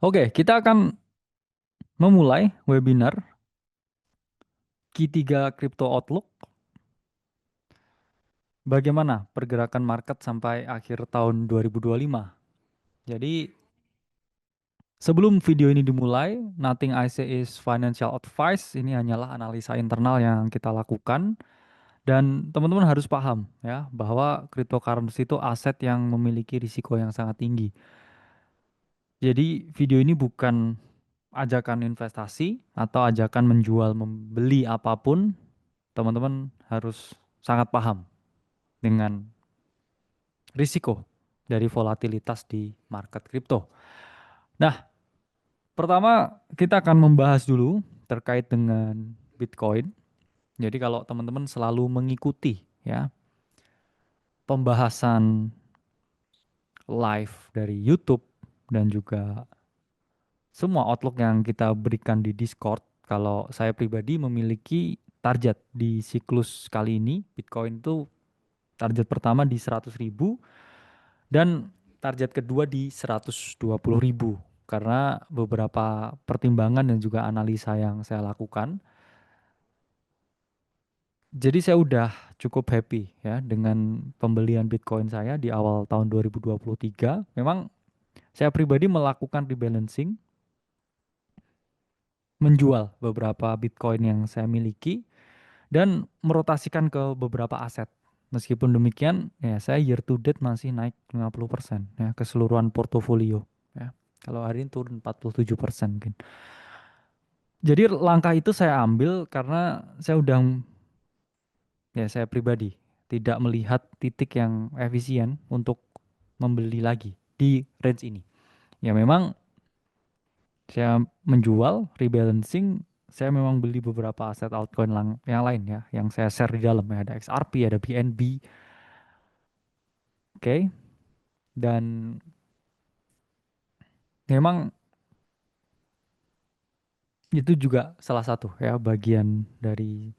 Oke, kita akan memulai webinar Q3 Crypto Outlook. Bagaimana pergerakan market sampai akhir tahun 2025? Jadi, sebelum video ini dimulai, nothing I say is financial advice. Ini hanyalah analisa internal yang kita lakukan. Dan teman-teman harus paham ya bahwa cryptocurrency itu aset yang memiliki risiko yang sangat tinggi. Jadi, video ini bukan ajakan investasi atau ajakan menjual membeli apapun. Teman-teman harus sangat paham dengan risiko dari volatilitas di market kripto. Nah, pertama kita akan membahas dulu terkait dengan Bitcoin. Jadi kalau teman-teman selalu mengikuti ya pembahasan live dari YouTube dan juga semua outlook yang kita berikan di Discord, kalau saya pribadi memiliki target di siklus kali ini, Bitcoin itu target pertama di 100.000 dan target kedua di 120.000 karena beberapa pertimbangan dan juga analisa yang saya lakukan. Jadi saya udah cukup happy ya dengan pembelian Bitcoin saya di awal tahun 2023. Memang saya pribadi melakukan rebalancing, menjual beberapa Bitcoin yang saya miliki dan merotasikan ke beberapa aset. Meskipun demikian, ya saya year to date masih naik 50% ya keseluruhan portofolio ya. Kalau hari ini turun 47% mungkin. Jadi langkah itu saya ambil karena saya udah ya saya pribadi tidak melihat titik yang efisien untuk membeli lagi di range ini. Ya memang saya menjual, rebalancing, saya memang beli beberapa aset altcoin yang lain ya, yang saya share di dalam ya, ada XRP, ada BNB, oke. Dan memang itu juga salah satu ya bagian dari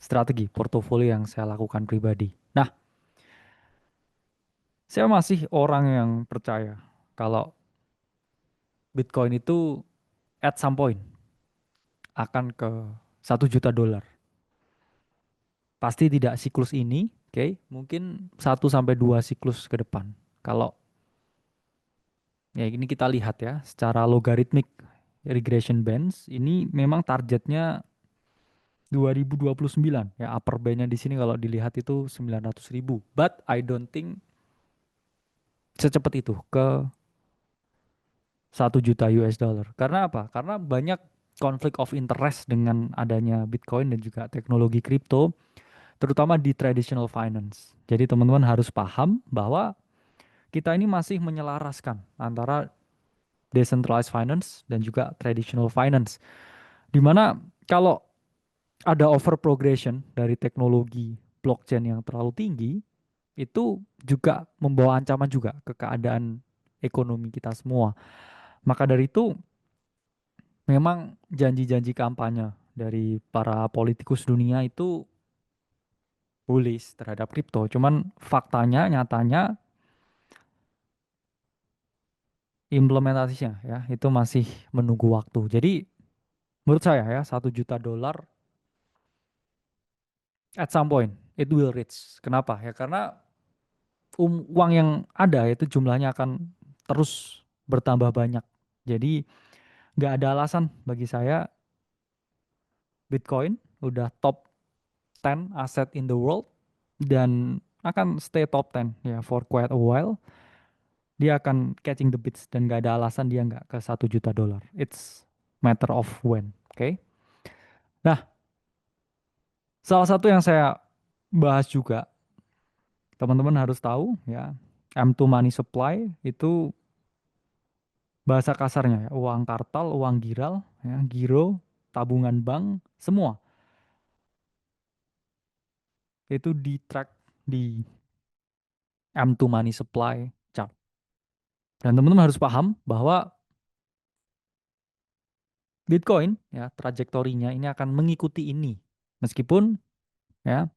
strategi portofolio yang saya lakukan pribadi. Nah, saya masih orang yang percaya kalau Bitcoin itu at some point akan ke 1 juta dolar. Pasti tidak siklus ini, oke? Mungkin 1 sampai 2 siklus ke depan. Kalau ya ini kita lihat ya, secara logarithmic regression bands ini memang targetnya 2029 ya, upper bandnya di sini kalau dilihat itu 900.000. But I don't think secepat itu ke 1 juta US dollar. Karena apa? Karena banyak konflik of interest dengan adanya Bitcoin dan juga teknologi kripto, terutama di traditional finance. Jadi teman-teman harus paham bahwa kita ini masih menyelaraskan antara decentralized finance dan juga traditional finance. Di mana kalau ada over progression dari teknologi blockchain yang terlalu tinggi, itu juga membawa ancaman juga ke keadaan ekonomi kita semua. Maka dari itu, memang janji-janji kampanye dari para politikus dunia itu bullish terhadap kripto. Cuman faktanya, nyatanya, implementasinya ya, itu masih menunggu waktu. Jadi menurut saya ya, 1 juta dolar at some point, it will reach. Kenapa? Ya karena uang yang ada itu jumlahnya akan terus bertambah banyak. Jadi nggak ada alasan bagi saya Bitcoin udah top 10 aset in the world dan akan stay top 10 ya for quite a while. Dia akan catching the beats dan nggak ada alasan dia nggak ke 1 juta dolar. It's matter of when. Oke. Okay? Nah, salah satu yang saya bahas juga, teman-teman harus tahu ya, M2 money supply itu bahasa kasarnya ya, uang kartal, uang giral, ya, giro, tabungan bank, semua itu di track di M2 money supply chart. Dan teman-teman harus paham bahwa Bitcoin ya trajektorinya ini akan mengikuti ini. Meskipun ya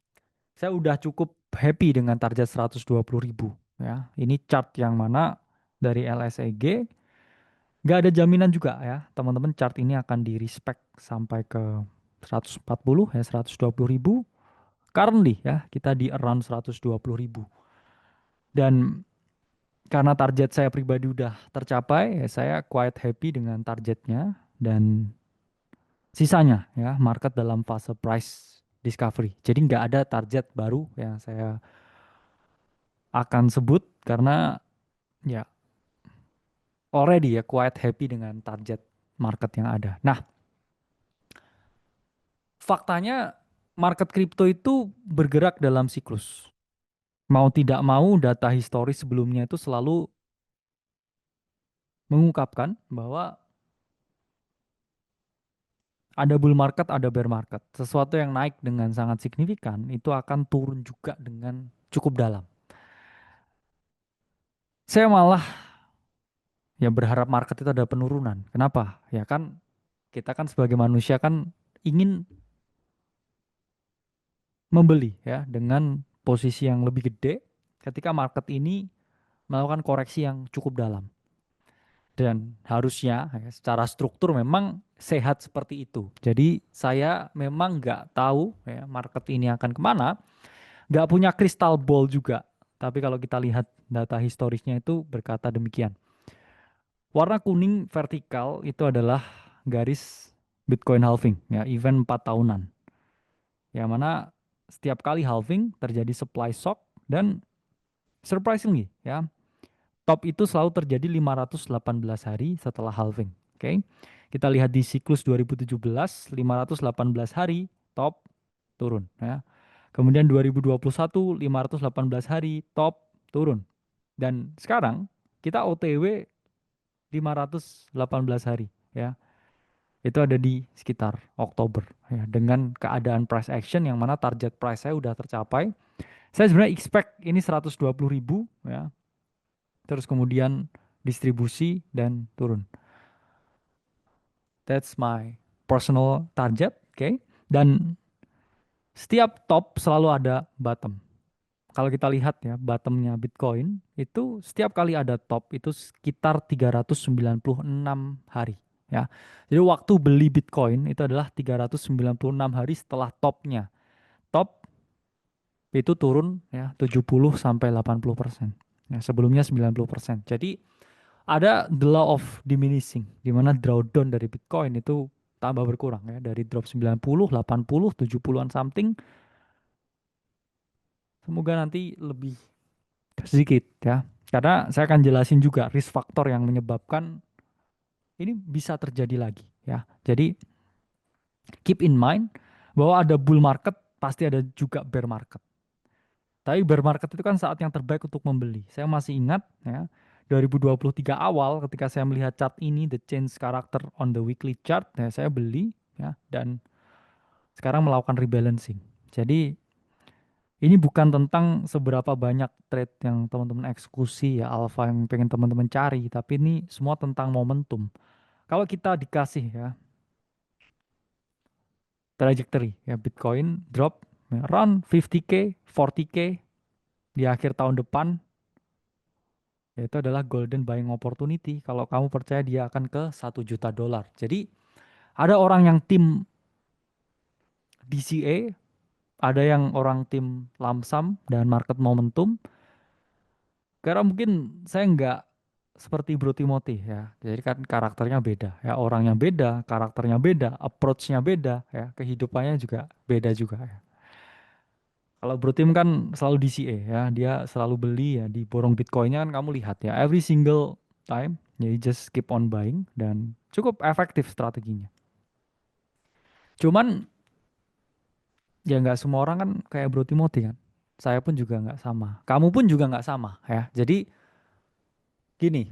saya udah cukup happy dengan target 120.000 ya. Ini chart yang mana dari LSEG Nggak ada jaminan juga ya, teman-teman, chart ini akan di respect sampai ke 140 ya, 120 ribu. Currently ya, kita di around 120 ribu. Dan karena target saya pribadi udah tercapai, ya saya quite happy dengan targetnya. Dan sisanya ya, market dalam fase price discovery. Jadi nggak ada target baru yang saya akan sebut karena ya already ya quite happy dengan target market yang ada. Nah, faktanya market crypto itu bergerak dalam siklus. Mau tidak mau data historis sebelumnya itu selalu mengungkapkan bahwa ada bull market, ada bear market. Sesuatu yang naik dengan sangat signifikan itu akan turun juga dengan cukup dalam. Saya malah ya berharap market itu ada penurunan. Kenapa? Ya kan kita kan sebagai manusia kan ingin membeli ya dengan posisi yang lebih gede ketika market ini melakukan koreksi yang cukup dalam. Dan harusnya ya, secara struktur memang sehat seperti itu. Jadi saya memang nggak tahu ya, market ini akan kemana, nggak punya crystal ball juga. Tapi kalau kita lihat data historisnya itu berkata demikian. Warna kuning vertikal itu adalah garis Bitcoin halving, ya, event 4 tahunan. Yang mana setiap kali halving terjadi supply shock dan surprisingly ya, top itu selalu terjadi 518 hari setelah halving. Oke. Kita lihat di siklus 2017, 518 hari top turun ya. Kemudian 2021 518 hari top turun. Dan sekarang kita OTW 518 hari ya. Itu ada di sekitar Oktober ya, dengan keadaan price action yang mana target price saya udah tercapai. Saya sebenarnya expect ini 120 ribu ya, terus kemudian distribusi dan turun. That's my personal target, oke. Okay? Dan setiap top selalu ada bottom. Kalau kita lihat ya, bottomnya Bitcoin itu setiap kali ada top itu sekitar 396 hari ya. Jadi waktu beli Bitcoin itu adalah 396 hari setelah topnya. Top itu turun ya 70 sampai 80%. Ya, sebelumnya 90%. Jadi ada the law of diminishing di mana drawdown dari Bitcoin itu tambah berkurang ya, dari drop 90, 80, 70-an something. Semoga nanti lebih sedikit ya. Karena saya akan jelasin juga risk factor yang menyebabkan ini bisa terjadi lagi ya. Jadi keep in mind bahwa ada bull market pasti ada juga bear market. Tapi bear market itu kan saat yang terbaik untuk membeli. Saya masih ingat ya, 2023 awal ketika saya melihat chart ini, the change character on the weekly chart, ya saya beli ya, dan sekarang melakukan rebalancing. Jadi ini bukan tentang seberapa banyak trade yang teman-teman eksekusi ya, alpha yang pengen teman-teman cari, tapi ini semua tentang momentum. Kalau kita dikasih ya trajectory ya, Bitcoin drop ya, around 50k, 40k di akhir tahun depan, yaitu adalah golden buying opportunity. Kalau kamu percaya dia akan ke 1 juta dolar. Jadi ada orang yang tim DCA, ada yang orang tim lump sum dan market momentum. Karena mungkin saya nggak seperti Bro Timothy ya. Jadi kan karakternya beda ya, orangnya beda, karakternya beda, approach-nya beda ya, kehidupannya juga beda juga ya. Kalau Bro Tim kan selalu DCA ya, dia selalu beli ya, di borong Bitcoinnya kan kamu lihat ya, every single time ya, you just keep on buying dan cukup efektif strateginya. Cuman ya nggak semua orang kan kayak Bro Timothy kan. Saya pun juga nggak sama. Kamu pun juga nggak sama ya. Jadi gini,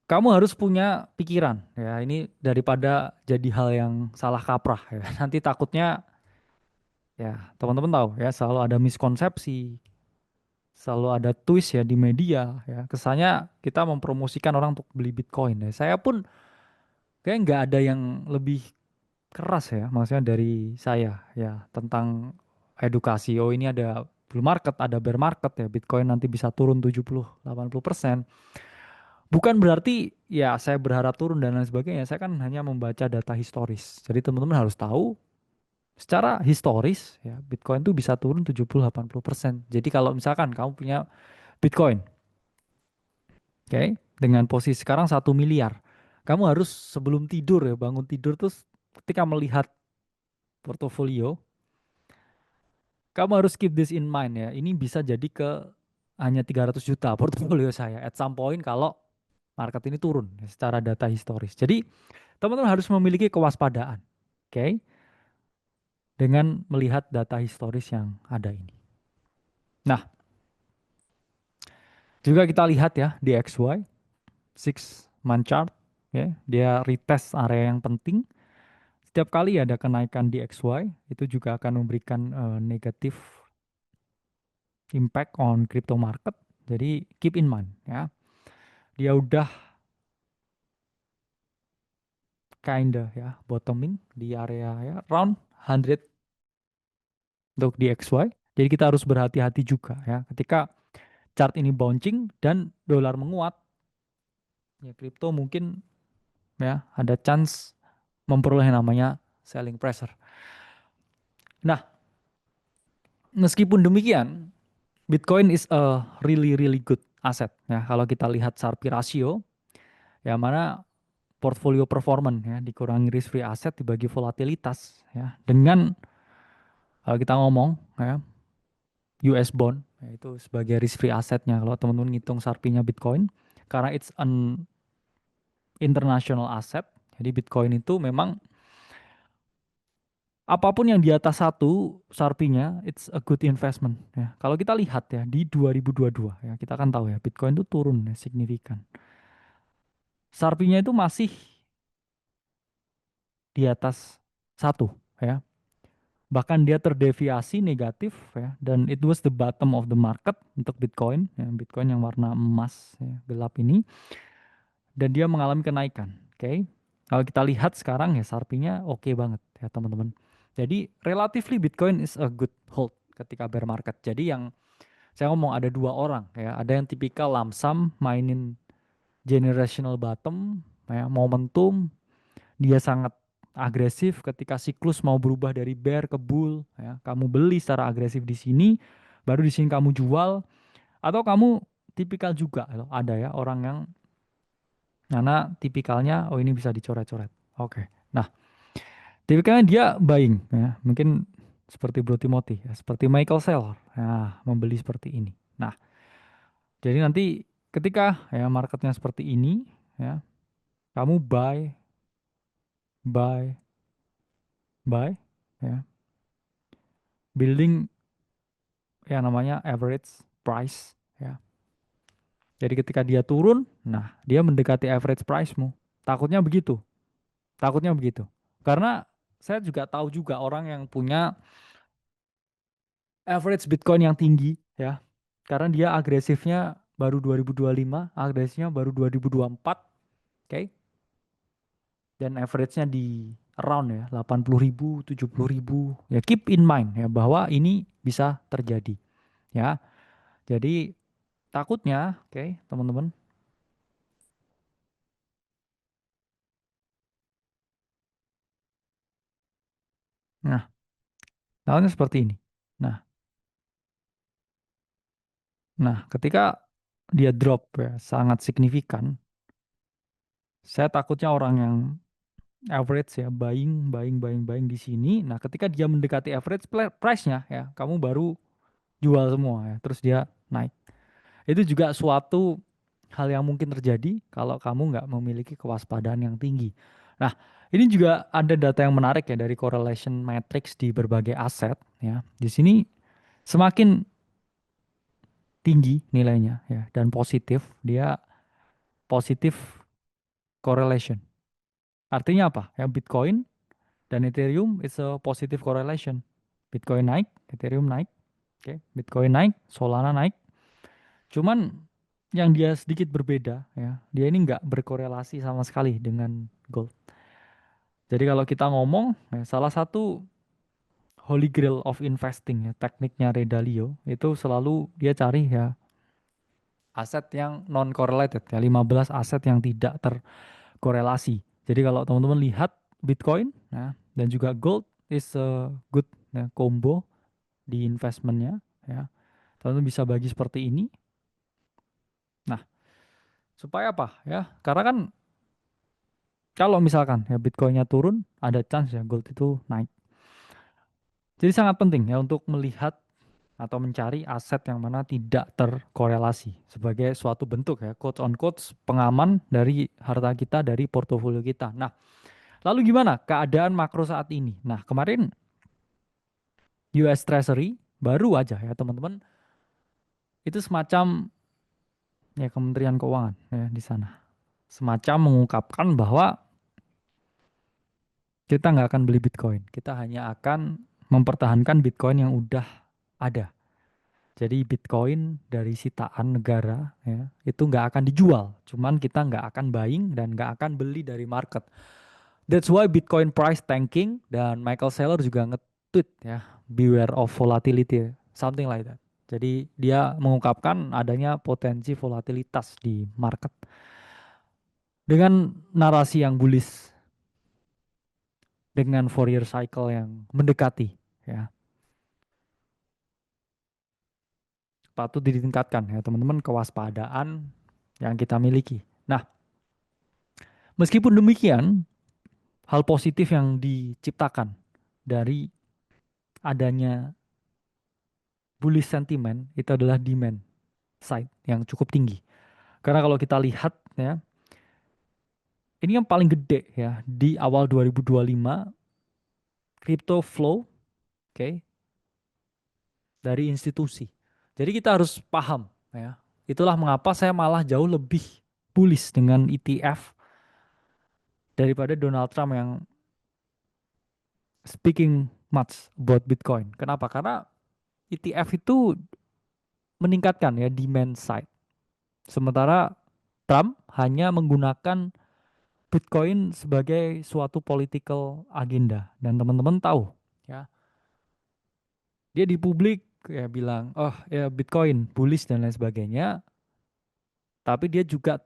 kamu harus punya pikiran ya. Ini daripada jadi hal yang salah kaprah ya. Nanti takutnya ya teman-teman tahu ya, selalu ada miskonsepsi, selalu ada twist ya di media ya. Kesannya kita mempromosikan orang untuk beli Bitcoin ya. Saya pun kayak nggak ada yang lebih keras ya, maksudnya dari saya ya tentang edukasi. Oh ini ada bull market, ada bear market ya. Bitcoin nanti bisa turun 70-80%. Bukan berarti ya saya berharap turun dan lain sebagainya. Saya kan hanya membaca data historis. Jadi teman-teman harus tahu secara historis ya Bitcoin tuh bisa turun 70-80%. Jadi kalau misalkan kamu punya Bitcoin, oke, dengan posisi sekarang 1 miliar, kamu harus sebelum tidur ya, bangun tidur terus ketika melihat portofolio, kamu harus keep this in mind ya. Ini bisa jadi ke hanya 300 juta portofolio saya at some point kalau market ini turun ya, secara data historis. Jadi teman-teman harus memiliki kewaspadaan, oke, dengan melihat data historis yang ada ini. Nah, juga kita lihat ya di XY, 6 month chart, ya, dia retest area yang penting. Setiap kali ada kenaikan di XY, itu juga akan memberikan negatif impact on crypto market. Jadi keep in mind ya, dia udah kinda ya bottoming di area ya around 100 untuk di XY. Jadi kita harus berhati-hati juga ya ketika chart ini bouncing dan dolar menguat, ya kripto mungkin ya ada chance memperoleh namanya selling pressure. Nah, meskipun demikian, Bitcoin is a really really good asset ya. Kalau kita lihat Sharpe ratio, ya mana portfolio performance ya dikurangi risk free asset dibagi volatilitas ya dengan kita ngomong ya US bond ya, itu sebagai risk free assetnya kalau teman-teman ngitung Sharpe-nya Bitcoin karena it's an international asset. Jadi Bitcoin itu memang apapun yang di atas satu Sharpie-nya, it's a good investment ya. Kalau kita lihat ya di 2022 ya, kita kan tahu ya Bitcoin itu turun ya, signifikan. Sharpie-nya itu masih di atas satu ya. Bahkan dia terdeviasi negatif ya, dan it was the bottom of the market untuk Bitcoin ya, Bitcoin yang warna emas ya, gelap ini, dan dia mengalami kenaikan. Oke. Kalau kita lihat sekarang ya Sharpie-nya oke banget ya teman-teman. Jadi relatively Bitcoin is a good hold ketika bear market. Jadi yang saya ngomong ada dua orang ya, ada yang tipikal lump sum mainin generational bottom ya, momentum, dia sangat agresif ketika siklus mau berubah dari bear ke bull ya. Kamu beli secara agresif di sini, baru di sini kamu jual, atau kamu tipikal juga loh, ada ya orang yang karena tipikalnya oh ini bisa dicoret-coret. Oke. Nah, tipikalnya dia buying ya, mungkin seperti Bro Timothy ya, seperti Michael Saylor. Nah, membeli seperti ini. Nah, jadi nanti ketika ya marketnya seperti ini ya, kamu buy, buy, buy ya, building yang namanya average price ya. Jadi ketika dia turun, nah dia mendekati average price-mu. Takutnya begitu. Takutnya begitu. Karena saya juga tahu juga orang yang punya average Bitcoin yang tinggi ya. Karena dia agresifnya baru 2025, agresifnya baru 2024, oke? Dan average-nya di around ya 80.000, 70.000. Ya keep in mind ya bahwa ini bisa terjadi ya. Jadi takutnya, oke, teman-teman. Nah, tahunnya seperti ini. Nah, ketika dia drop ya sangat signifikan, saya takutnya orang yang average ya buying, buying, buying, buying di sini. Nah, ketika dia mendekati average price-nya ya, kamu baru jual semua ya, terus dia naik. Itu juga suatu hal yang mungkin terjadi kalau kamu nggak memiliki kewaspadaan yang tinggi. Nah, ini juga ada data yang menarik ya dari correlation matrix di berbagai aset ya. Di sini semakin tinggi nilainya ya dan positif, dia positif correlation. Artinya apa? Ya Bitcoin dan Ethereum is a positive correlation. Bitcoin naik, Ethereum naik, oke. Bitcoin naik, Solana naik. Cuman yang dia sedikit berbeda ya, dia ini nggak berkorelasi sama sekali dengan gold. Jadi kalau kita ngomong, ya, salah satu holy grail of investing ya, tekniknya Ray Dalio itu selalu dia cari ya aset yang non correlated ya, 15 aset yang tidak terkorelasi. Jadi kalau teman-teman lihat Bitcoin ya, dan juga gold is a good ya, combo di investmentnya ya. Teman-teman bisa bagi seperti ini. Nah, supaya apa ya? Karena kan kalau misalkan ya Bitcoinnya turun, ada chance ya gold itu naik. Jadi sangat penting ya untuk melihat atau mencari aset yang mana tidak terkorelasi sebagai suatu bentuk ya quote on quote pengaman dari harta kita dari portofolio kita. Nah, lalu gimana keadaan makro saat ini? Nah, kemarin US Treasury baru aja ya teman-teman itu semacam ya Kementerian Keuangan ya di sana semacam mengungkapkan bahwa kita nggak akan beli Bitcoin, kita hanya akan mempertahankan Bitcoin yang udah ada. Jadi Bitcoin dari sitaan negara ya, itu nggak akan dijual. Cuman kita nggak akan buying dan nggak akan beli dari market. That's why Bitcoin price tanking dan Michael Saylor juga nge-tweet ya, beware of volatility, something like that. Jadi dia mengungkapkan adanya potensi volatilitas di market dengan narasi yang bullish, dengan Fourier cycle yang mendekati ya. Patut ditingkatkan ya teman-teman kewaspadaan yang kita miliki. Nah, meskipun demikian, hal positif yang diciptakan dari adanya bullish sentiment itu adalah demand side yang cukup tinggi. Karena kalau kita lihat ya, ini yang paling gede ya di awal 2025 crypto flow, oke, dari institusi. Jadi kita harus paham ya. Itulah mengapa saya malah jauh lebih bullish dengan ETF daripada Donald Trump yang speaking much about Bitcoin. Kenapa? Karena ETF itu meningkatkan ya demand side. Sementara Trump hanya menggunakan Bitcoin sebagai suatu political agenda. Dan teman-teman tahu ya, dia di publik ya bilang, oh ya Bitcoin bullish dan lain sebagainya. Tapi dia juga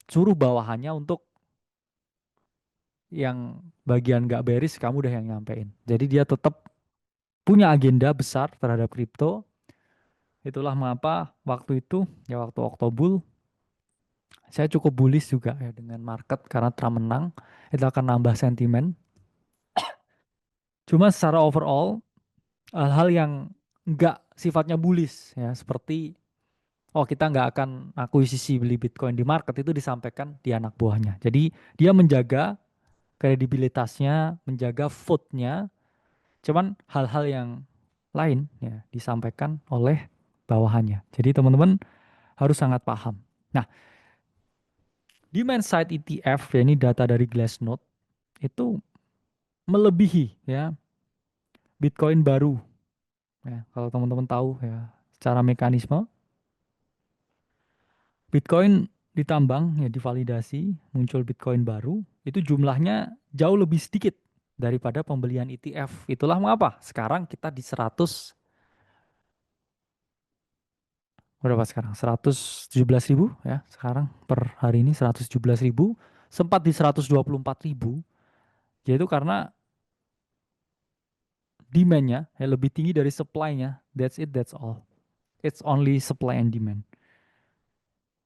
suruh bawahannya untuk yang bagian nggak bearish kamu udah yang nyampein. Jadi dia tetap punya agenda besar terhadap kripto. Itulah mengapa waktu itu ya waktu Oktober saya cukup bullish juga ya dengan market karena Trump menang itu akan nambah sentimen. Cuma secara overall hal-hal yang nggak sifatnya bullish ya seperti oh kita nggak akan akuisisi beli Bitcoin di market itu disampaikan di anak buahnya. Jadi dia menjaga kredibilitasnya, menjaga vote-nya. Cuman hal-hal yang lain ya disampaikan oleh bawahannya. Jadi teman-teman harus sangat paham. Nah, demand side ETF ya ini data dari Glassnode itu melebihi ya Bitcoin baru. Ya, kalau teman-teman tahu ya secara mekanisme Bitcoin ditambang ya divalidasi muncul Bitcoin baru itu jumlahnya jauh lebih sedikit daripada pembelian ETF. Itulah mengapa sekarang kita di 100 berapa sekarang? 117.000 ya sekarang per hari ini 117.000 sempat di 124.000 yaitu karena demand-nya ya lebih tinggi dari supply-nya. That's it, that's all. It's only supply and demand.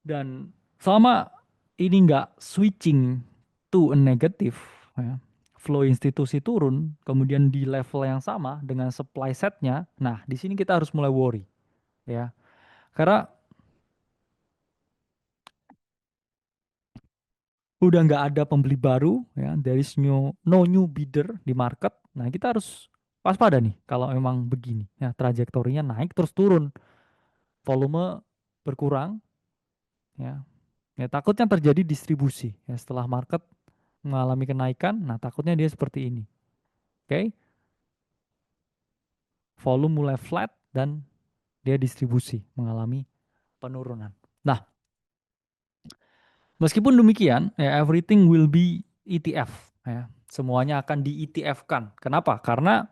Dan selama ini nggak switching to a negative, ya, flow institusi turun, kemudian di level yang sama dengan supply setnya, nah di sini kita harus mulai worry, ya, karena udah nggak ada pembeli baru, ya, there is no new bidder di market, nah kita harus waspada nih kalau memang begini, ya, trajektorinya naik terus turun, volume berkurang, ya, ya takutnya terjadi distribusi, ya, setelah market mengalami kenaikan, nah takutnya dia seperti ini. Oke, volume mulai flat dan dia distribusi mengalami penurunan. Nah, meskipun demikian, ya everything will be ETF, ya. Semuanya akan di ETF-kan. Kenapa? Karena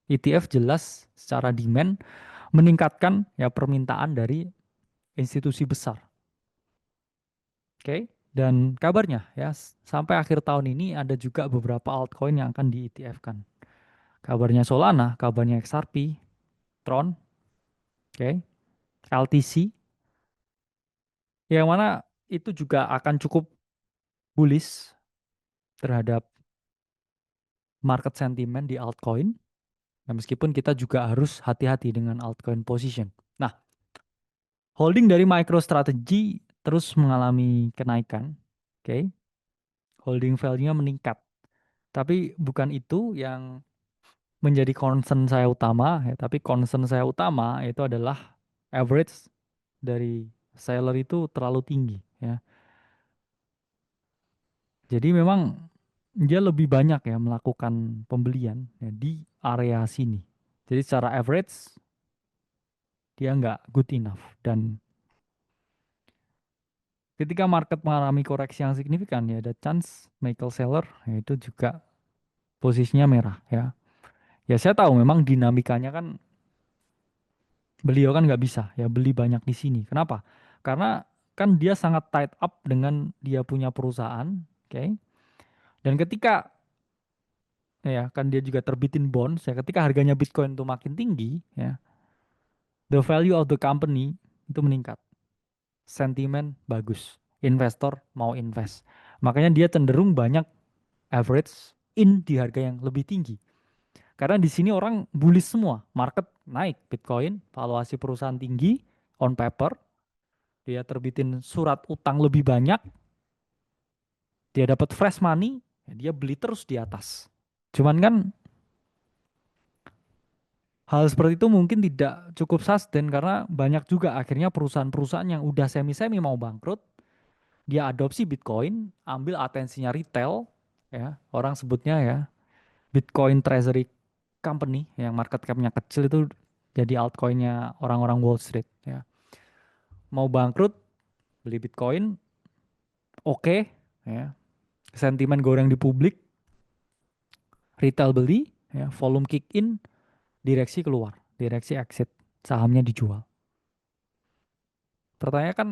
ETF jelas secara demand meningkatkan ya permintaan dari institusi besar. Oke. Dan kabarnya ya sampai akhir tahun ini ada juga beberapa altcoin yang akan di ETF-kan. Kabarnya Solana, kabarnya XRP, Tron, oke, LTC, yang mana itu juga akan cukup bullish terhadap market sentiment di altcoin. Ya, meskipun kita juga harus hati-hati dengan altcoin position. Nah, holding dari MicroStrategy terus mengalami kenaikan. Oke, holding value-nya meningkat. Tapi bukan itu yang menjadi concern saya utama, ya, tapi concern saya utama itu adalah average dari seller itu terlalu tinggi, ya. Jadi memang dia lebih banyak ya melakukan pembelian ya, di area sini. Jadi secara average dia nggak good enough, dan ketika market mengalami koreksi yang signifikan ya ada chance Michael Saylor ya, itu juga posisinya merah, ya. Ya saya tahu memang dinamikanya kan beliau kan nggak bisa ya beli banyak di sini. Kenapa? Karena kan dia sangat tied up dengan dia punya perusahaan, oke? Dan ketika ya kan dia juga terbitin bonds ya, ketika harganya Bitcoin itu makin tinggi ya, the value of the company itu meningkat, sentimen bagus, investor mau invest, makanya dia cenderung banyak average in di harga yang lebih tinggi, karena di sini orang bullish semua, market naik, Bitcoin valuasi perusahaan tinggi, on paper dia terbitin surat utang lebih banyak, dia dapat fresh money, ya dia beli terus di atas. Cuman kan hal seperti itu mungkin tidak cukup sustain karena banyak juga akhirnya perusahaan-perusahaan yang udah semi-semi mau bangkrut, dia adopsi Bitcoin, ambil atensinya retail, ya orang sebutnya ya Bitcoin Treasury Company yang market cap-nya kecil itu jadi altcoinnya orang-orang Wall Street, ya. Mau bangkrut, beli Bitcoin, oke, ya. Sentimen goreng di publik, retail beli, ya, volume kick in, direksi keluar, direksi exit, sahamnya dijual. Pertanyaan kan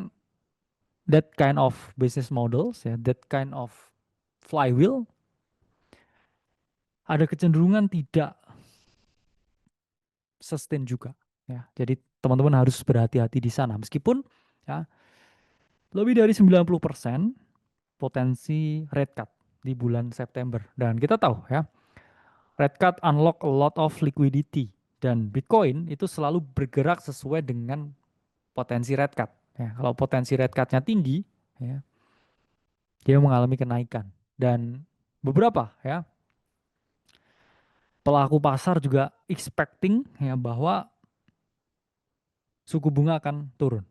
that kind of business models ya, that kind of flywheel ada kecenderungan tidak sustain juga, ya. Jadi teman-teman harus berhati-hati di sana meskipun ya lebih dari 90% potensi rate cut di bulan September, dan kita tahu ya rate cut unlock a lot of liquidity dan Bitcoin itu selalu bergerak sesuai dengan potensi rate cut, ya. Kalau potensi rate cut-nya tinggi ya, dia mengalami kenaikan, dan beberapa ya pelaku pasar juga expecting ya bahwa suku bunga akan turun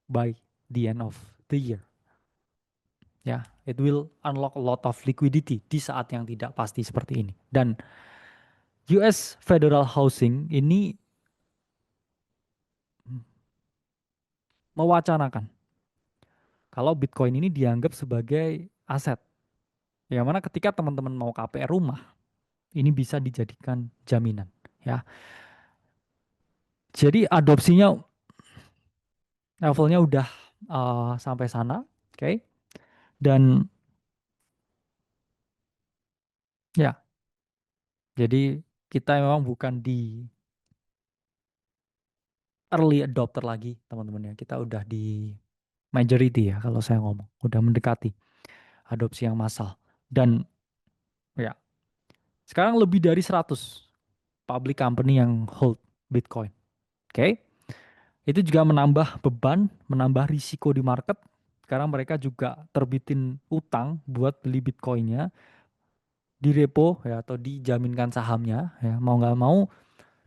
by the end of the year. Ya, it will unlock a lot of liquidity di saat yang tidak pasti seperti ini. Dan US Federal Housing ini mewacanakan kalau Bitcoin ini dianggap sebagai aset. Yang mana ketika teman-teman mau KPR rumah, ini bisa dijadikan jaminan, ya. Jadi adopsinya levelnya udah sampai sana, oke. Dan ya, jadi kita memang bukan di early adopter lagi, teman-teman ya. Kita udah di majority ya kalau saya ngomong, udah mendekati adopsi yang massal. Dan ya, sekarang lebih dari 100 public company yang hold Bitcoin. Oke. Itu juga menambah beban, menambah risiko di market. Sekarang mereka juga terbitin utang buat beli Bitcoinnya di repo ya atau dijaminkan sahamnya, ya. Mau nggak mau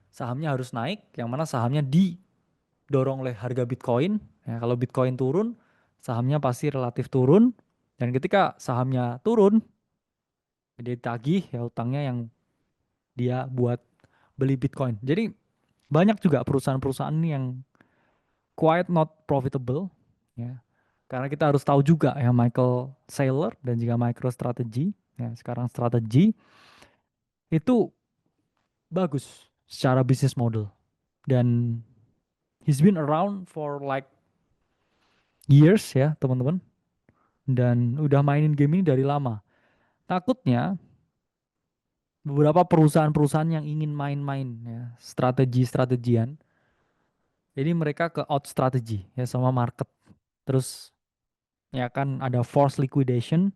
sahamnya harus naik, yang mana sahamnya didorong oleh harga Bitcoin. Ya, kalau Bitcoin turun, sahamnya pasti relatif turun. Dan ketika sahamnya turun, dia tagih ya utangnya yang dia buat beli Bitcoin. Jadi banyak juga perusahaan-perusahaan ini yang quite not profitable, ya. Karena kita harus tahu juga ya Michael Saylor dan juga MicroStrategy, ya sekarang strategi itu bagus secara business model, dan he's been around for like years ya teman-teman. dan udah mainin game ini dari lama. Takutnya beberapa perusahaan-perusahaan yang ingin main-main ya, strategi-strategian, ini mereka ke out strategi ya sama market. Terus ya kan ada force liquidation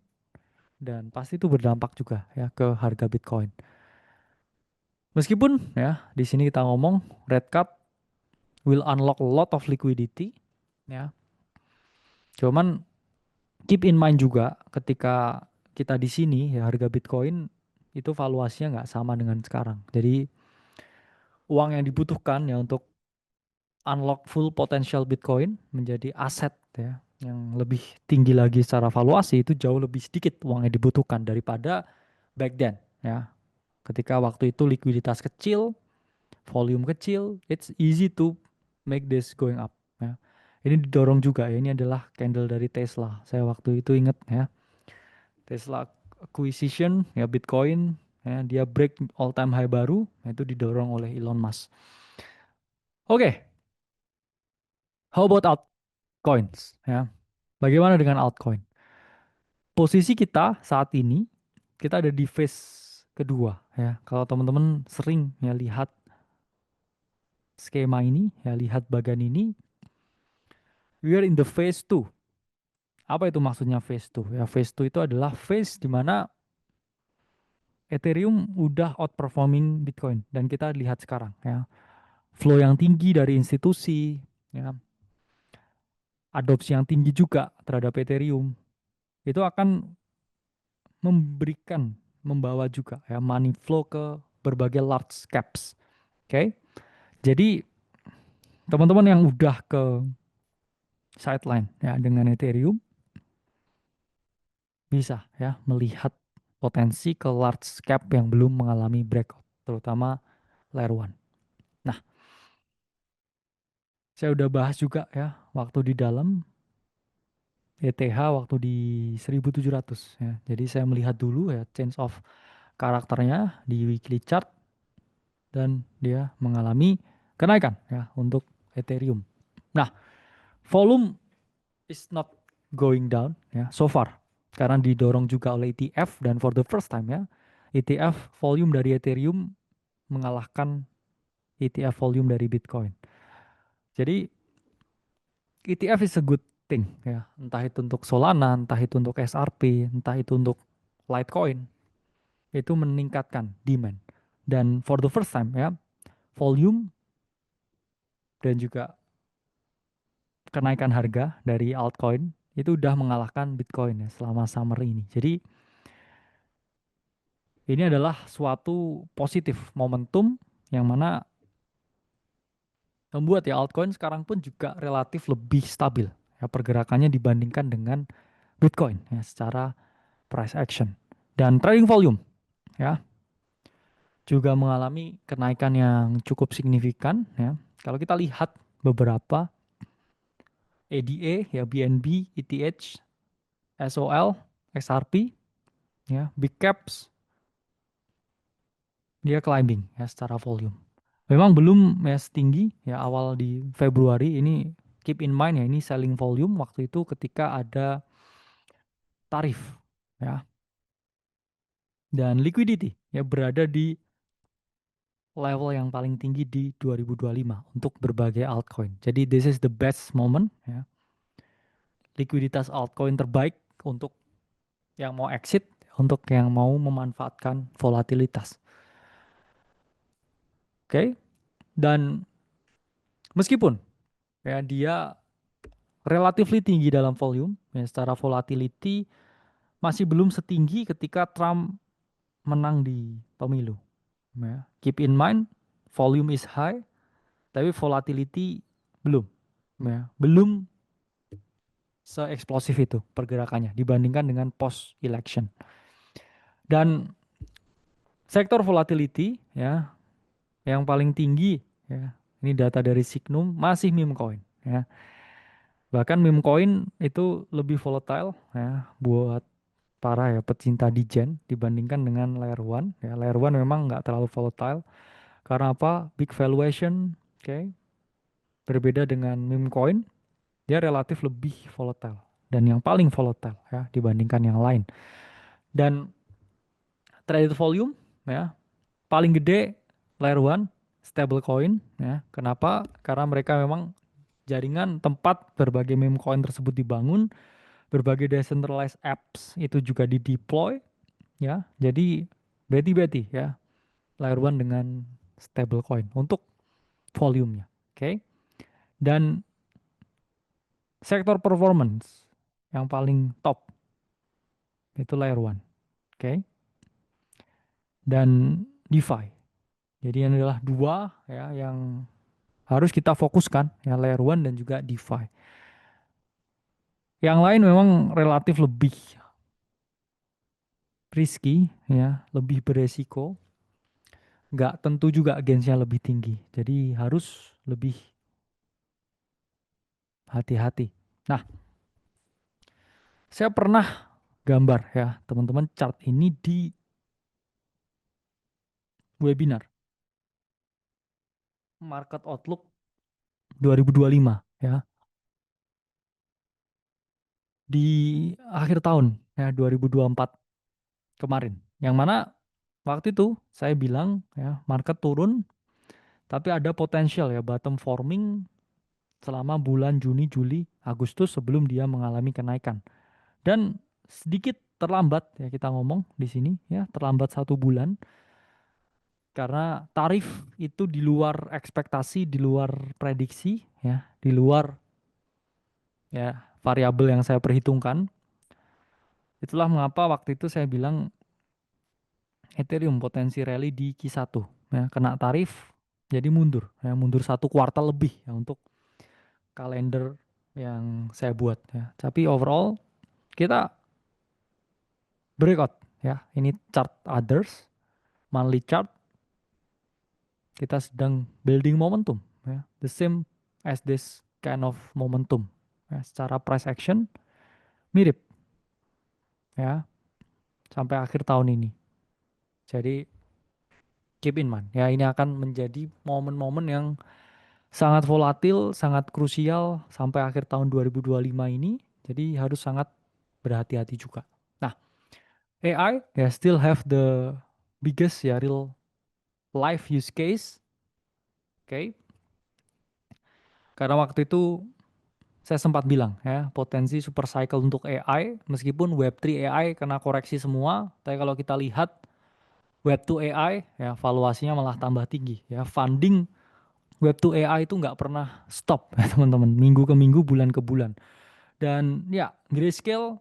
dan pasti itu berdampak juga ya ke harga Bitcoin. Meskipun ya di sini kita ngomong red cap will unlock a lot of liquidity ya. Cuman keep in mind juga ketika kita di sini ya harga Bitcoin itu valuasinya nggak sama dengan sekarang. Jadi uang yang dibutuhkan ya untuk unlock full potential Bitcoin menjadi aset ya yang lebih tinggi lagi secara valuasi itu jauh lebih sedikit uang yang dibutuhkan daripada back then ya. Ketika waktu itu likuiditas kecil, volume kecil, it's easy to make this going up ya. Ini didorong juga ya, ini adalah candle dari Tesla. Saya waktu itu ingat ya. Tesla acquisition ya Bitcoin ya dia break all time high baru ya, itu didorong oleh Elon Musk. Oke, how about altcoins ya? Bagaimana dengan altcoin? Posisi kita saat ini kita ada di phase kedua ya. Kalau teman-teman sering ya lihat skema ini ya lihat bagan ini, we are in the phase 2. Apa itu maksudnya phase 2? Ya phase 2 itu adalah phase di mana Ethereum udah outperforming Bitcoin dan kita lihat sekarang ya. Flow yang tinggi dari institusi ya, adopsi yang tinggi juga terhadap Ethereum itu akan membawa juga ya money flow ke berbagai large caps. Oke. Okay? Jadi teman-teman yang udah ke sideline ya dengan Ethereum bisa ya melihat potensi ke large cap yang belum mengalami breakout, terutama layer 1. Nah, saya udah bahas juga ya waktu di dalam ETH waktu di 1700 ya. Jadi saya melihat dulu ya change of karakternya di weekly chart dan dia mengalami kenaikan ya untuk Ethereum. Nah, volume is not going down ya so far karena didorong juga oleh ETF dan for the first time ya ETF volume dari Ethereum mengalahkan ETF volume dari Bitcoin. Jadi ETF is a good thing ya, entah itu untuk Solana, entah itu untuk XRP, entah itu untuk Litecoin, itu meningkatkan demand. Dan for the first time ya, volume dan juga kenaikan harga dari altcoin itu udah mengalahkan Bitcoin ya selama summer ini. Jadi ini adalah suatu positif momentum yang mana membuat ya altcoin sekarang pun juga relatif lebih stabil ya pergerakannya dibandingkan dengan Bitcoin ya secara price action. Dan trading volume ya juga mengalami kenaikan yang cukup signifikan ya. Kalau kita lihat beberapa ADA ya BNB, ETH, SOL, XRP ya, big caps dia climbing ya secara volume. Memang belum ya setinggi ya awal di Februari ini, keep in mind ya ini selling volume waktu itu ketika ada tarif ya. Dan liquidity ya berada di level yang paling tinggi di 2025 untuk berbagai altcoin. Jadi this is the best moment ya. Likuiditas altcoin terbaik untuk yang mau exit, untuk yang mau memanfaatkan volatilitas. Oke. Okay? Dan meskipun ya dia relatively tinggi dalam volume, ya secara volatility masih belum setinggi ketika Trump menang di pemilu. Ya. Keep in mind, volume is high, tapi volatility belum. Ya. Belum se-eksplosif itu pergerakannya dibandingkan dengan post election. Dan sektor volatility ya yang paling tinggi ya ini data dari Signum masih meme coin ya. Bahkan meme coin itu lebih volatile ya buat para ya pecinta degen dibandingkan dengan layer one ya. Layer one memang nggak terlalu volatile karena apa? Big valuation, oke. Okay. Berbeda dengan meme coin, dia relatif lebih volatile. dan yang paling volatile ya dibandingkan yang lain. Dan traded volume ya paling gede layer 1 stablecoin ya. Kenapa? Karena mereka memang jaringan tempat berbagai meme coin tersebut dibangun, berbagai decentralized apps itu juga di-deploy ya. Jadi beti-beti ya layer 1 dengan stablecoin untuk volumenya. Oke. Dan sektor performance yang paling top itu layer 1. Oke. Dan DeFi. Jadi ini adalah dua ya yang harus kita fokuskan ya layer 1 dan juga DeFi. Yang lain memang relatif lebih risky ya, lebih beresiko. Nggak tentu juga gensnya lebih tinggi. Jadi harus lebih hati-hati. Nah, saya pernah gambar ya teman-teman chart ini di webinar Market Outlook 2025 ya di akhir tahun ya 2024 kemarin. Yang mana waktu itu saya bilang ya market turun tapi ada potensial ya bottom forming selama bulan Juni, Juli, Agustus sebelum dia mengalami kenaikan. Dan sedikit terlambat ya kita ngomong di sini ya terlambat 1 bulan karena tarif itu di luar ekspektasi, di luar prediksi ya, di luar ya variabel yang saya perhitungkan. Itulah mengapa waktu itu saya bilang Ethereum potensi rally di Q1 ya, kena tarif jadi mundur ya, mundur 1 kuartal lebih ya untuk kalender yang saya buat ya. Tapi overall kita breakout ya. Ini chart others, monthly chart kita sedang building momentum ya. The same as this kind of momentum. Ya, secara price action mirip ya sampai akhir tahun ini. Jadi keep in mind ya ini akan menjadi momen-momen yang sangat volatil, sangat krusial sampai akhir tahun 2025 ini. Jadi harus sangat berhati-hati juga. Nah, AI ya still have the biggest ya real life use case. Oke. Okay. Karena waktu itu saya sempat bilang ya, potensi super cycle untuk AI meskipun Web3 AI kena koreksi semua, tapi kalau kita lihat Web2 AI ya valuasinya malah tambah tinggi ya. Funding Web2 AI itu nggak pernah stop ya teman-teman, minggu ke minggu, bulan ke bulan. Dan ya, Grayscale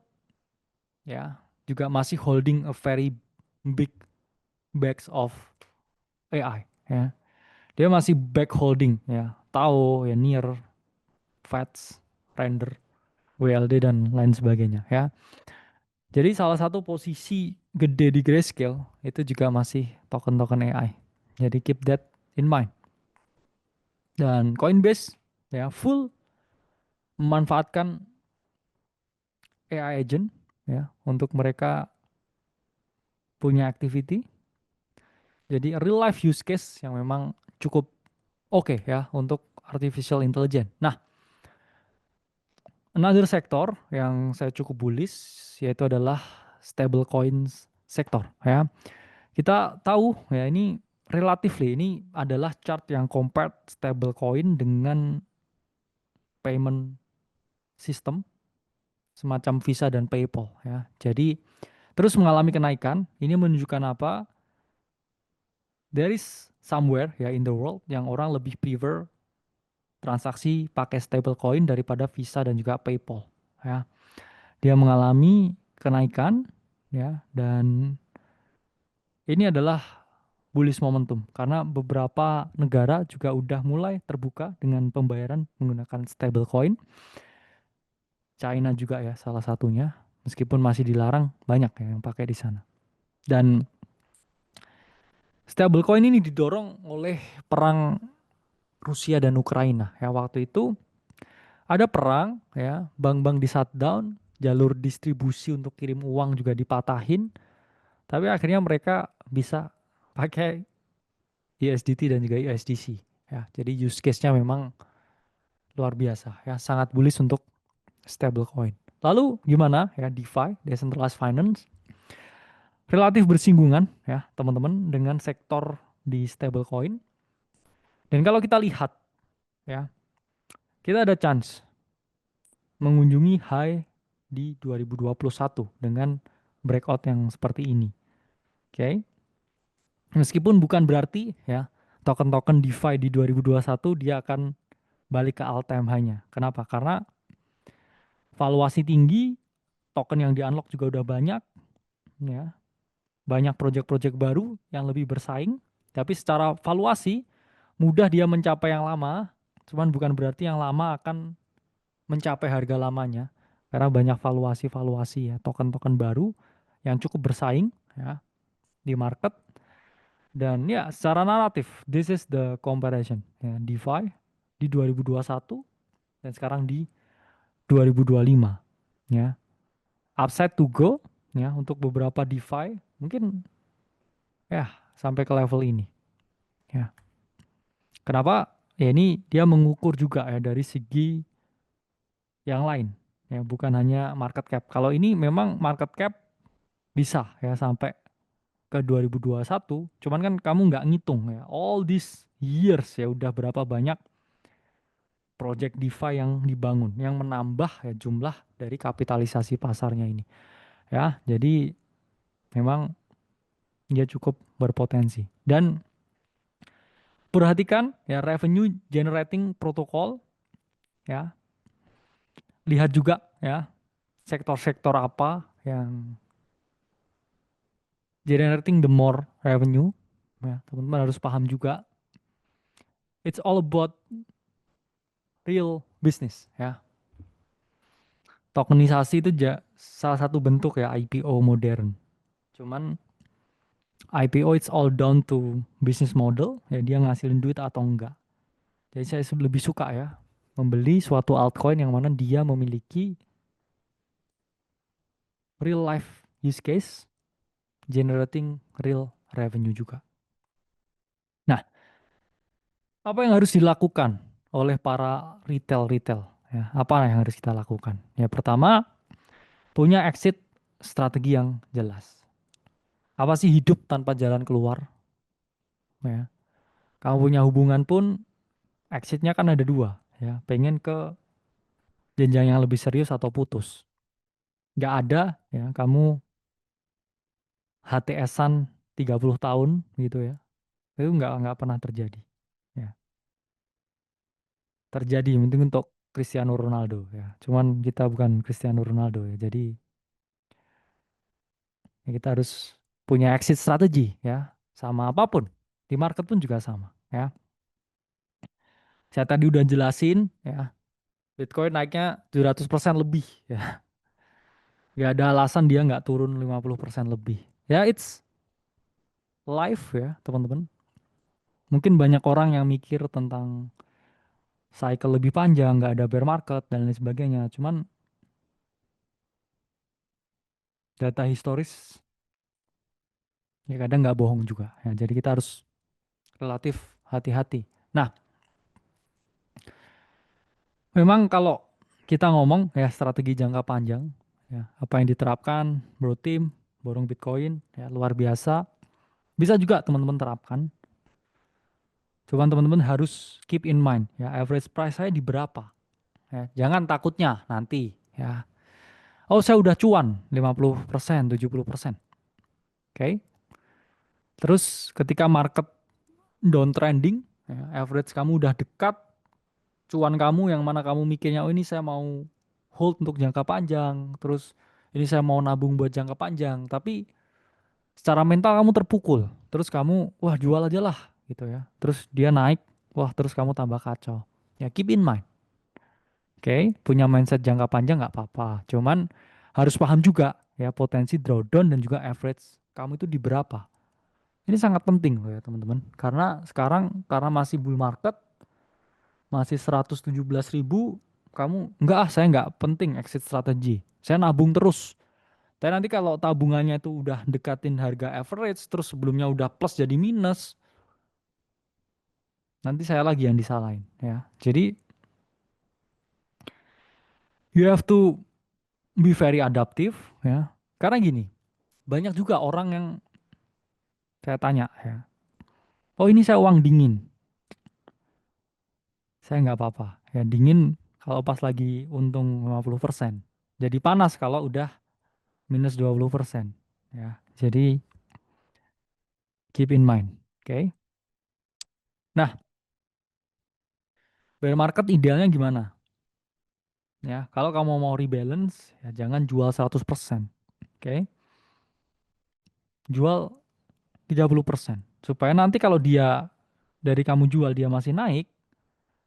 ya juga masih holding a very big bags of AI ya. Dia masih back holding ya. Tao, ya Near, Fats, Render, WLD dan lain sebagainya ya. Jadi salah satu posisi gede di Grayscale itu juga masih token-token AI. Jadi keep that in mind. Dan Coinbase ya full memanfaatkan AI agent ya untuk mereka punya activity. Jadi real life use case yang memang cukup oke ya untuk artificial intelligence. Nah, another sektor yang saya cukup bullish yaitu adalah stable coins sektor ya. Kita tahu ya ini relatively ini adalah chart yang compare stable coin dengan payment system semacam Visa dan PayPal ya. Jadi terus mengalami kenaikan. Ini menunjukkan apa? There is somewhere ya in the world yang orang lebih prefer transaksi pakai stablecoin daripada Visa dan juga PayPal ya. Dia mengalami kenaikan ya dan ini adalah bullish momentum karena beberapa negara juga udah mulai terbuka dengan pembayaran menggunakan stablecoin. China juga ya salah satunya meskipun masih dilarang banyak ya yang pakai di sana. Dan stablecoin ini didorong oleh perang Rusia dan Ukraina ya waktu itu ada perang ya, bank-bank di shutdown, jalur distribusi untuk kirim uang juga dipatahin, tapi akhirnya mereka bisa pakai USDT dan juga USDC ya. Jadi use case-nya memang luar biasa ya, sangat bullish untuk stablecoin. Lalu gimana ya DeFi, Decentralized Finance, relatif bersinggungan ya teman-teman dengan sektor di stablecoin. Dan kalau kita lihat ya, kita ada chance mengunjungi high di 2021 dengan breakout yang seperti ini. Oke. Meskipun bukan berarti ya token-token DeFi di 2021 dia akan balik ke all time high-nya. Kenapa? Karena valuasi tinggi, token yang di-unlock juga udah banyak ya. Banyak project-project baru yang lebih bersaing, tapi secara valuasi mudah dia mencapai yang lama, cuman bukan berarti yang lama akan mencapai harga lamanya karena banyak valuasi-valuasi ya token-token baru yang cukup bersaing ya di market. Dan ya secara naratif this is the comparison ya DeFi di 2021 dan sekarang di 2025 ya, upside to go ya untuk beberapa DeFi mungkin ya sampai ke level ini ya. Kenapa? Ya ini dia mengukur juga ya dari segi yang lain ya, bukan hanya market cap. Kalau ini memang market cap bisa ya sampai ke 2021, cuman kan kamu nggak ngitung ya all these years ya udah berapa banyak project DeFi yang dibangun yang menambah ya jumlah dari kapitalisasi pasarnya ini ya. Jadi memang dia cukup berpotensi. Dan perhatikan ya revenue generating protocol ya. Lihat juga ya sektor-sektor apa yang generating the more revenue ya. Teman-teman harus paham juga it's all about real business ya. Tokenisasi itu salah satu bentuk ya IPO modern. Cuman IPO it's all down to business model ya, dia ngasilin duit atau enggak. Jadi saya lebih suka ya membeli suatu altcoin yang mana dia memiliki real life use case generating real revenue juga. Nah, apa yang harus dilakukan oleh para retail ya? Apa yang harus kita lakukan? Ya pertama, punya exit strategi yang jelas. Apa sih hidup tanpa jalan keluar? Ya. Kamu punya hubungan pun exitnya kan ada dua ya. Pengen ke jenjang yang lebih serius atau putus. Nggak ada ya kamu HTS-an 30 tahun gitu ya. Itu nggak pernah terjadi. Ya. Terjadi mungkin untuk Cristiano Ronaldo ya. Cuman kita bukan Cristiano Ronaldo ya. Jadi ya kita harus punya exit strategi ya. Sama apapun. Di market pun juga sama ya. Saya tadi udah jelasin ya. Bitcoin naiknya 700% lebih ya. Gak ada alasan dia nggak turun 50% lebih. Ya it's life ya teman-teman. Mungkin banyak orang yang mikir tentang cycle lebih panjang, nggak ada bear market dan lain sebagainya. Cuman data historis ya kadang nggak bohong juga. Ya, jadi kita harus relatif hati-hati. Nah, memang kalau kita ngomong ya strategi jangka panjang, ya apa yang diterapkan Bro Team, borong Bitcoin, ya luar biasa. Bisa juga teman-teman terapkan. Cuman teman-teman harus keep in mind ya average price saya di berapa. Ya, jangan takutnya nanti ya. Oh saya udah cuan 50%, 70%. Oke. Terus ketika market downtrending, ya, average kamu udah dekat, cuan kamu yang mana kamu mikirnya, oh ini saya mau hold untuk jangka panjang, terus ini saya mau nabung buat jangka panjang, tapi secara mental kamu terpukul, terus kamu, wah jual aja lah, gitu ya. Terus dia naik, wah terus kamu tambah kacau. Ya keep in mind, punya mindset jangka panjang nggak apa-apa, cuman harus paham juga ya potensi drawdown dan juga average kamu itu di berapa. Ini sangat penting loh ya teman-teman. Karena sekarang karena masih bull market, masih 117.000, kamu enggak ah saya enggak penting exit strategi. Saya nabung terus. Tapi nanti kalau tabungannya itu udah dekatin harga average, terus sebelumnya udah plus jadi minus, nanti saya lagi yang disalahin ya. Jadi you have to be very adaptive ya. Karena gini, banyak juga orang yang saya tanya ya, oh ini saya uang dingin, saya nggak apa-apa. Ya dingin kalau pas lagi untung 50%. Jadi panas kalau udah minus 20%. Ya, jadi keep in mind. Oke. Nah, bear market idealnya gimana? Ya, kalau kamu mau rebalance, ya jangan jual 100%. Oke. Jual 30%. Supaya nanti kalau dia dari kamu jual dia masih naik,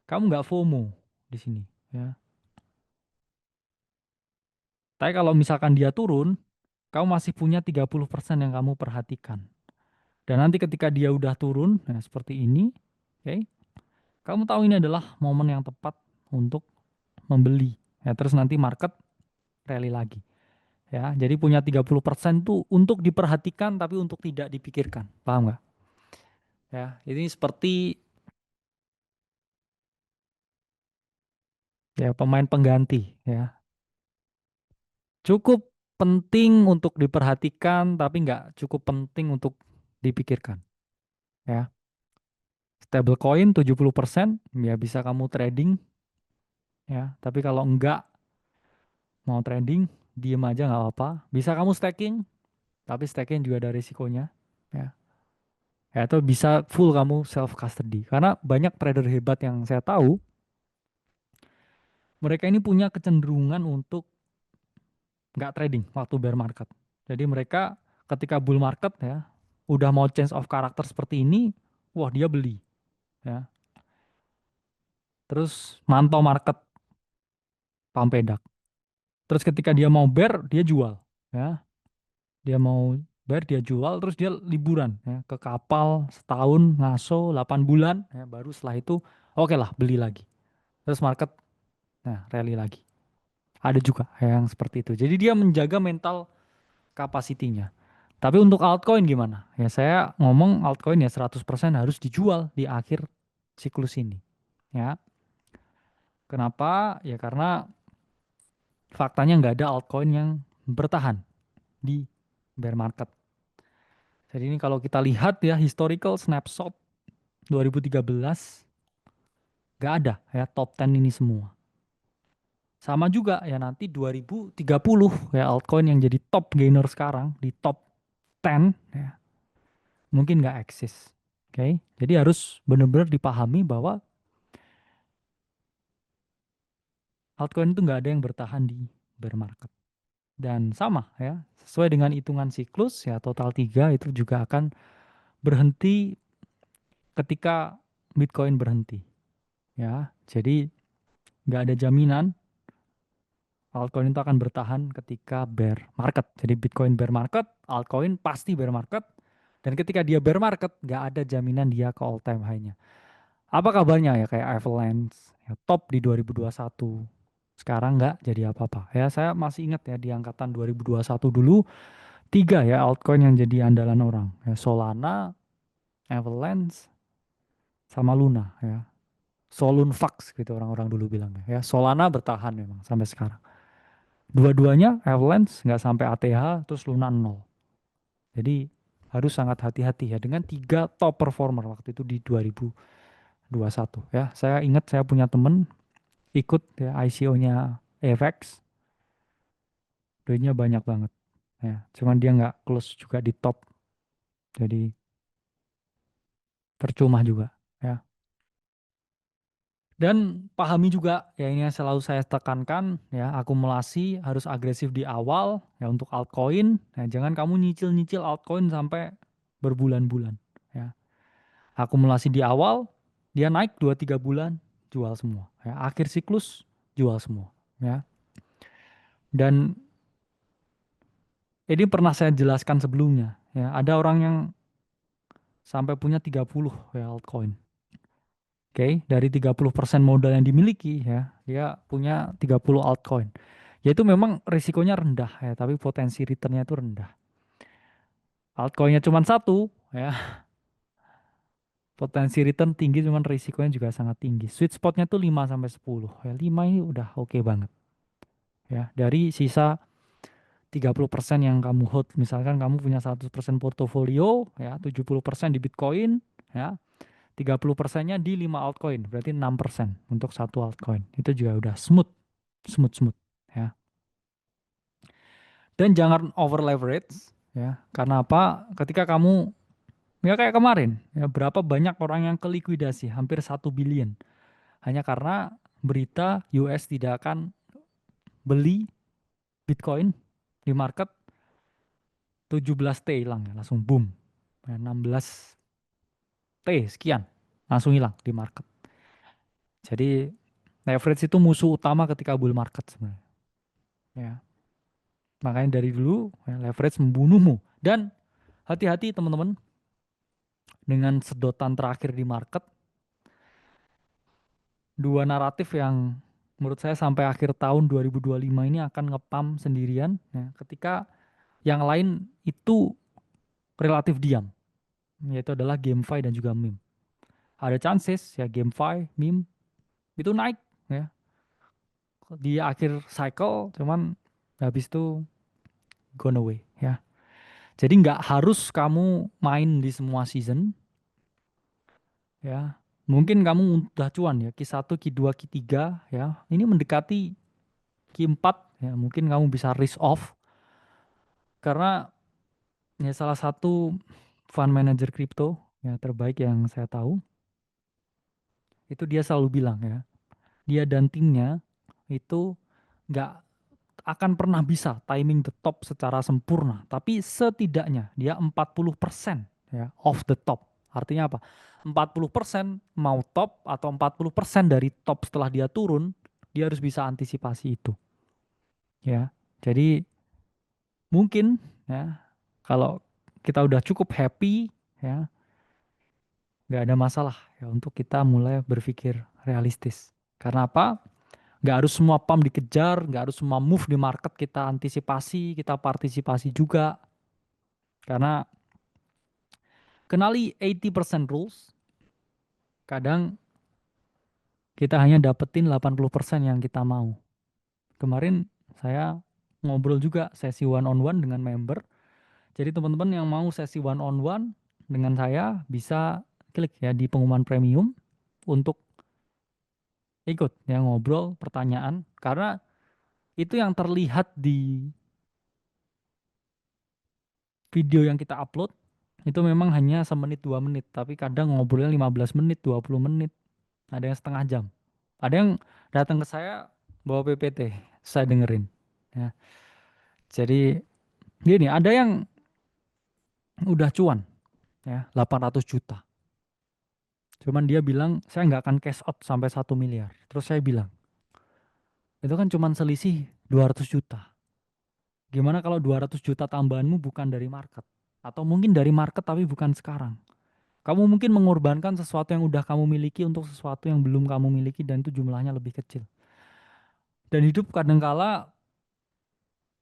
kamu nggak FOMO di sini. Ya. Tapi kalau misalkan dia turun, kamu masih punya 30% yang kamu perhatikan. Dan nanti ketika dia udah turun, nah seperti ini, oke, kamu tahu ini adalah momen yang tepat untuk membeli. Ya, terus nanti market rally lagi. Ya, jadi punya 30% tuh untuk diperhatikan tapi untuk tidak dipikirkan. Paham nggak? Ya, ini seperti ya pemain pengganti ya. Cukup penting untuk diperhatikan tapi nggak cukup penting untuk dipikirkan. Ya, stable coin 70% ya bisa kamu trading ya. Tapi kalau enggak mau trading, diem aja nggak apa-apa. Bisa kamu staking, tapi staking juga ada risikonya. Ya, ya atau bisa full kamu self custody. Karena banyak trader hebat yang saya tahu, mereka ini punya kecenderungan untuk nggak trading waktu bear market. Jadi mereka ketika bull market ya, udah mau change of karakter seperti ini, wah dia beli. Ya, terus mantau market pampedak. Terus ketika dia mau bear, dia jual. Ya, dia mau bayar dia jual terus dia liburan ya, ke kapal setahun ngaso 8 bulan ya, baru setelah itu oke lah beli lagi terus market nah rally lagi ada juga yang seperti itu jadi dia menjaga mental kapasitinya tapi untuk altcoin gimana ya saya ngomong altcoin ya 100% harus dijual di akhir siklus ini ya kenapa ya karena faktanya nggak ada altcoin yang bertahan di bear market. Jadi ini kalau kita lihat ya historical snapshot 2013 nggak ada ya top 10 ini semua. Sama juga ya nanti 2030 ya altcoin yang jadi top gainer sekarang di top 10 ya mungkin nggak eksis. Oke, jadi harus benar-benar dipahami bahwa altcoin itu nggak ada yang bertahan di bear market. Dan sama ya, sesuai dengan hitungan siklus ya total 3 itu juga akan berhenti ketika Bitcoin berhenti. Ya, jadi nggak ada jaminan altcoin itu akan bertahan ketika bear market. Jadi Bitcoin bear market, altcoin pasti bear market. Dan ketika dia bear market, nggak ada jaminan dia ke all time high-nya. Apa kabarnya ya kayak Avalanche, ya, top di 2021. Sekarang nggak jadi apa-apa. Ya saya masih ingat ya di angkatan 2021 dulu, 3 ya altcoin yang jadi andalan orang. Ya, Solana, Avalanche, sama Luna ya. Solunfax gitu orang-orang dulu bilang ya. Solana bertahan memang sampai sekarang. Dua-duanya Avalanche nggak sampai ATH, terus Luna nol. Jadi harus sangat hati-hati ya dengan 3 top performer waktu itu di 2021 ya. Saya ingat saya punya temen ikut ya ICO-nya AVAX, duitnya banyak banget ya. Cuman dia nggak close juga di top, jadi percuma juga ya. Dan pahami juga ya ini yang selalu saya tekankan ya akumulasi harus agresif di awal ya untuk altcoin. Ya, jangan kamu nyicil-nyicil altcoin sampai berbulan-bulan ya. Akumulasi di awal dia naik 2 3 bulan jual semua ya. Akhir siklus jual semua ya. Dan ini pernah saya jelaskan sebelumnya ya. Ada orang yang sampai punya 30 ya altcoin. Oke, dari 30% modal yang dimiliki ya, dia punya 30 altcoin. Yaitu memang risikonya rendah ya, tapi potensi returnnya itu rendah. Altcoinnya cuma satu ya, potensi return tinggi cuman risikonya juga sangat tinggi. Sweet spotnya tuh 5 sampai 10. Ya 5 ini udah oke banget ya. Dari sisa 30% yang kamu hold, misalkan kamu punya 100% portofolio, ya 70% di Bitcoin, ya 30%-nya di 5 altcoin, berarti 6% untuk satu altcoin. Itu juga udah smooth, smooth, smooth, ya. Dan jangan over leverage, ya. Karena apa? Ketika kamu, ya kayak kemarin, ya berapa banyak orang yang kelikuidasi, hampir 1 billion, hanya karena berita US tidak akan beli Bitcoin di market, 17 T hilang, ya, langsung boom. 16 T sekian langsung hilang di market. Jadi leverage itu musuh utama ketika bull market sebenarnya. Ya, makanya dari dulu ya, leverage membunuhmu. Dan hati-hati teman-teman dengan sedotan terakhir di market, dua naratif yang menurut saya sampai akhir tahun 2025 ini akan ngepam sendirian. Ya, ketika yang lain itu relatif diam, yaitu adalah GameFi dan juga meme. Ada chances ya GameFi, meme itu naik ya di akhir cycle, cuman habis itu gone away ya. Jadi nggak harus kamu main di semua season ya. Mungkin kamu udah cuan ya Q1, Q2, Q3 ya. Ini mendekati Q4 ya, mungkin kamu bisa risk off karena ya salah satu fund manager crypto ya terbaik yang saya tahu itu dia selalu bilang ya, dia dan timnya itu nggak akan pernah bisa timing the top secara sempurna, tapi setidaknya dia 40% ya off the top. Artinya apa? 40% mau top atau 40% dari top setelah dia turun, dia harus bisa antisipasi itu. Ya. Jadi mungkin ya kalau kita udah cukup happy ya, nggak ada masalah ya untuk kita mulai berpikir realistis. Karena apa? Nggak harus semua pump dikejar, nggak harus semua move di market kita antisipasi, kita partisipasi juga. Karena kenali 80% rules, kadang kita hanya dapetin 80% yang kita mau. Kemarin saya ngobrol juga sesi one on one dengan member. Jadi teman-teman yang mau sesi one on one dengan saya bisa klik ya di pengumuman premium untuk ikut ya ngobrol pertanyaan. Karena itu yang terlihat di video yang kita upload itu memang hanya semenit 2 menit, tapi kadang ngobrolnya 15 menit, 20 menit, ada yang setengah jam. Ada yang datang ke saya bawa PPT, saya dengerin. Ya. Jadi gini, ada yang udah cuan ya 800 juta. Cuman dia bilang saya nggak akan cash out sampai 1 miliar. Terus saya bilang, itu kan cuman selisih 200 juta. Gimana kalau 200 juta tambahanmu bukan dari market? Atau mungkin dari market tapi bukan sekarang. Kamu mungkin mengorbankan sesuatu yang udah kamu miliki untuk sesuatu yang belum kamu miliki dan itu jumlahnya lebih kecil. Dan hidup kadangkala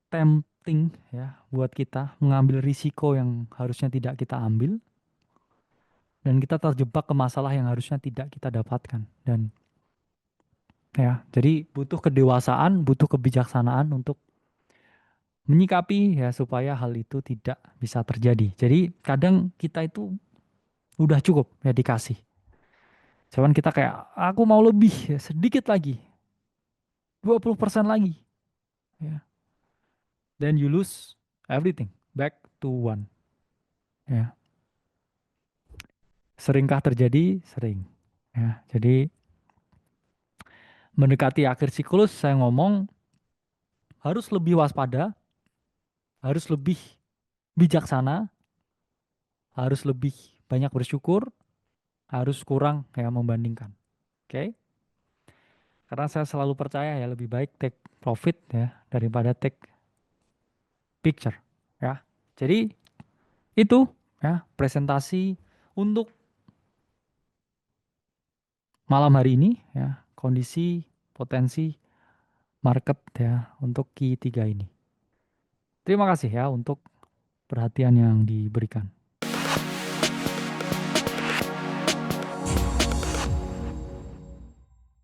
tempting ya buat kita mengambil risiko yang harusnya tidak kita ambil dan kita terjebak ke masalah yang harusnya tidak kita dapatkan. Dan ya, jadi butuh kedewasaan, butuh kebijaksanaan untuk menyikapi ya supaya hal itu tidak bisa terjadi. Jadi kadang kita itu udah cukup ya dikasih. Cuman kita kayak aku mau lebih ya, sedikit lagi, 20% lagi. Ya. Then you lose everything back to one. Ya. Seringkah terjadi? Sering. Ya. Jadi mendekati akhir siklus saya ngomong harus lebih waspada, harus lebih bijaksana, harus lebih banyak bersyukur, harus kurang ya membandingkan. Oke? Okay? Karena saya selalu percaya ya lebih baik take profit ya daripada take picture ya. Jadi itu ya presentasi untuk malam hari ini ya kondisi potensi market ya untuk Q3 ini. Terima kasih ya untuk perhatian yang diberikan.